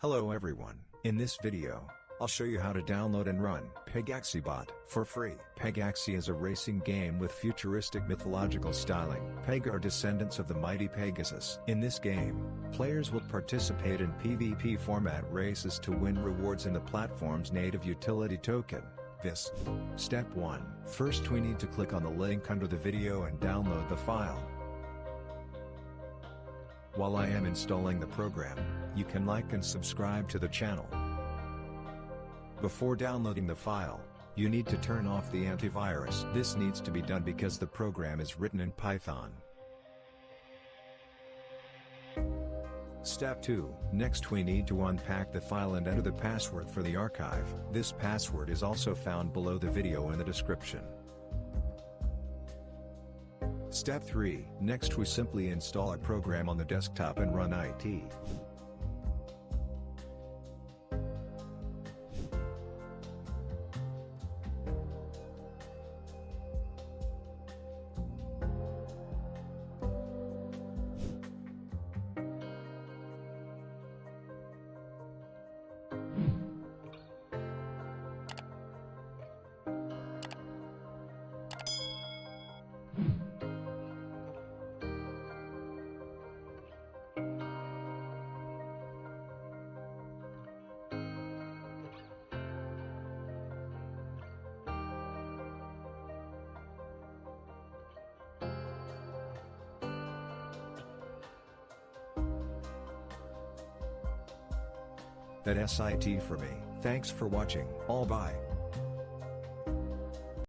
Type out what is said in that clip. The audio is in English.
Hello everyone, in this video, I'll show you how to download and run Pegaxy bot for free. Pegaxy is a racing game with futuristic mythological styling. Peg are descendants of the mighty Pegasus. In this game, players will participate in PvP format races to win rewards in the platform's native utility token, VIS. Step 1. First we need to click on the link under the video and download the file. While I am installing the program, you can like and subscribe to the channel. Before downloading the file, you need to turn off the antivirus. This needs to be done because the program is written in Python. Step 2. Next we need to unpack the file and enter the password for the archive. This password is also found below the video in the description. Step 3. Next we simply install a program on the desktop and run it. That's it for me. Thanks for watching. All bye.